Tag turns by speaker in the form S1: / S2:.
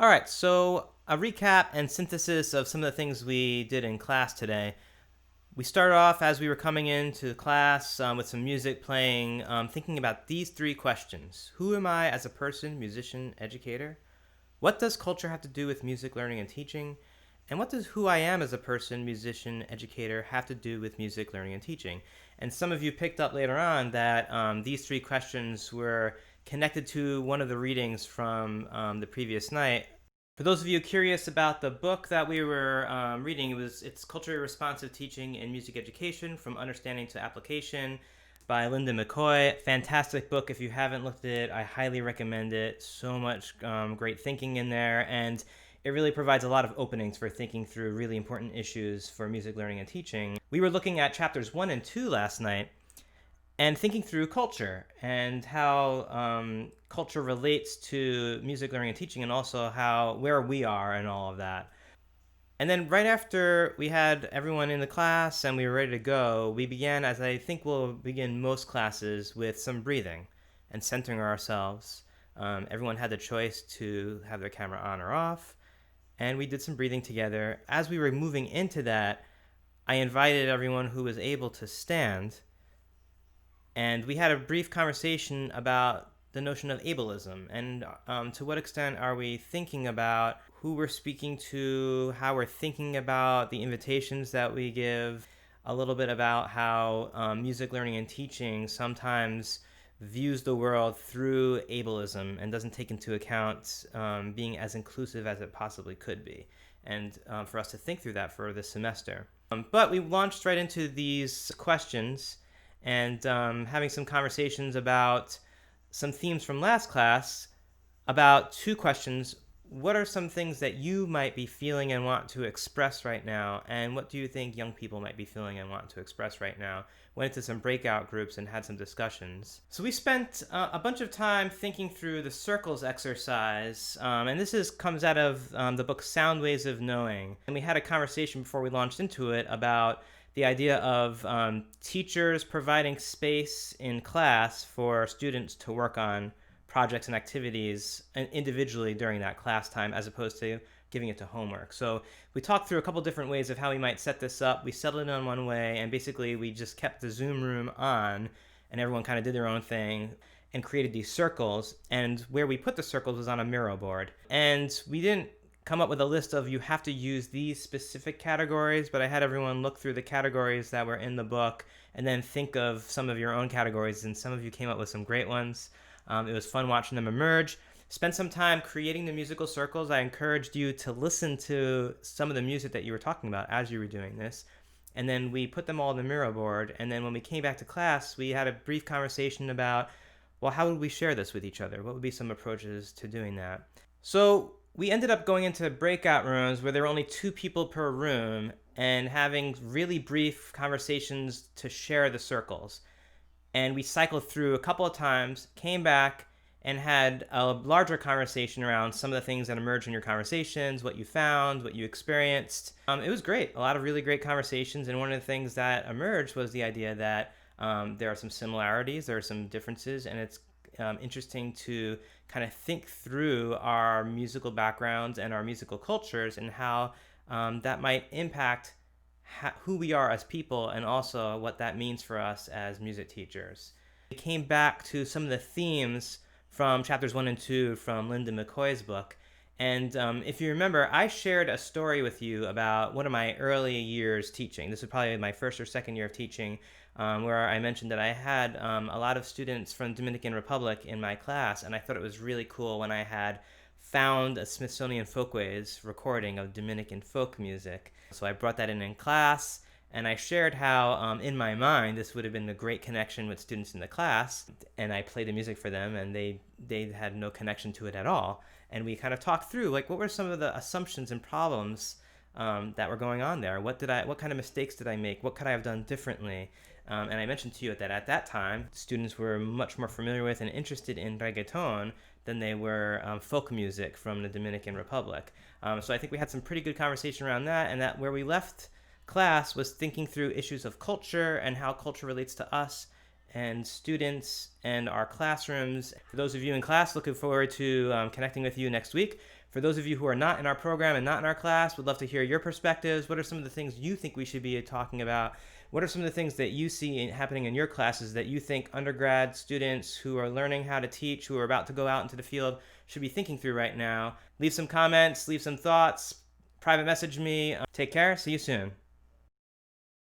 S1: All right, so a recap and synthesis of some of the things we did in class today. We started off as we were coming into class with some music playing, thinking about these three questions. Who am I as a person, musician, educator? What does culture have to do with music learning and teaching? And what does who I am as a person, musician, educator have to do with music learning and teaching? And some of you picked up later on that these three questions were connected to one of the readings from the previous night. For those of you curious about the book that we were reading, it's Culturally Responsive Teaching in Music Education: From Understanding to Application by Linda McCoy. Fantastic book. If you haven't looked at it, I highly recommend it. So much great thinking in there, and it really provides a lot of openings for thinking through really important issues for music learning and teaching. We were looking at chapters 1 and 2 last night, and thinking through culture and how culture relates to music learning and teaching, and also where we are and all of that. And then right after we had everyone in the class and we were ready to go, we began, as I think we'll begin most classes, with some breathing and centering ourselves. Everyone had the choice to have their camera on or off, and we did some breathing together. As we were moving into that, I invited everyone who was able to stand, and we had a brief conversation about the notion of ableism and to what extent are we thinking about who we're speaking to, how we're thinking about the invitations that we give, a little bit about how music learning and teaching sometimes views the world through ableism and doesn't take into account being as inclusive as it possibly could be, and for us to think through that for this semester. But we launched right into these questions and having some conversations about some themes from last class, about two questions. What are some things that you might be feeling and want to express right now? And what do you think young people might be feeling and want to express right now? Went into some breakout groups and had some discussions. So we spent a bunch of time thinking through the circles exercise. And this comes out of the book Sound Ways of Knowing. And we had a conversation before we launched into it about the idea of teachers providing space in class for students to work on projects and activities individually during that class time, as opposed to giving it to homework. So we talked through a couple different ways of how we might set this up. We settled in on one way, and basically we just kept the Zoom room on, and everyone kind of did their own thing and created these circles. And where we put the circles was on a Miro board. And we didn't come up with a list of you have to use these specific categories, but I had everyone look through the categories that were in the book and then think of some of your own categories, and some of you came up with some great ones. It was fun watching them emerge. Spend some time creating the musical circles. I encouraged you to listen to some of the music that you were talking about as you were doing this, and then we put them all on the Miro board, and then when we came back to class, we had a brief conversation about, well, how would we share this with each other? What would be some approaches to doing that? So we ended up going into breakout rooms where there were only 2 people per room and having really brief conversations to share the circles. And we cycled through a couple of times, came back, and had a larger conversation around some of the things that emerged in your conversations, what you found, what you experienced. It was great, a lot of really great conversations, and one of the things that emerged was the idea that there are some similarities, there are some differences, and it's interesting to kind of think through our musical backgrounds and our musical cultures and how that might impact who we are as people, and also what that means for us as music teachers. We came back to some of the themes from chapters 1 and 2 from Linda McCoy's book. And if you remember, I shared a story with you about one of my early years teaching. This was probably my first or second year of teaching, where I mentioned that I had a lot of students from Dominican Republic in my class, and I thought it was really cool when I had found a Smithsonian Folkways recording of Dominican folk music. So I brought that in class, and I shared how, in my mind, this would have been a great connection with students in the class, and I played the music for them, and they had no connection to it at all. And we kind of talked through, like, what were some of the assumptions and problems that were going on there? What kind of mistakes did I make? What could I have done differently? And I mentioned to you that at that time, students were much more familiar with and interested in reggaeton than they were folk music from the Dominican Republic. So I think we had some pretty good conversation around that, and that where we left class was thinking through issues of culture and how culture relates to us and students and our classrooms. For those of you in class, looking forward to connecting with you next week. For those of you who are not in our program and not in our class, would love to hear your perspectives. What are some of the things you think we should be talking about? What are some of the things that you see happening in your classes that you think undergrad students who are learning how to teach, who are about to go out into the field, should be thinking through right now? Leave some comments, leave some thoughts, private message me. Take care. See you soon.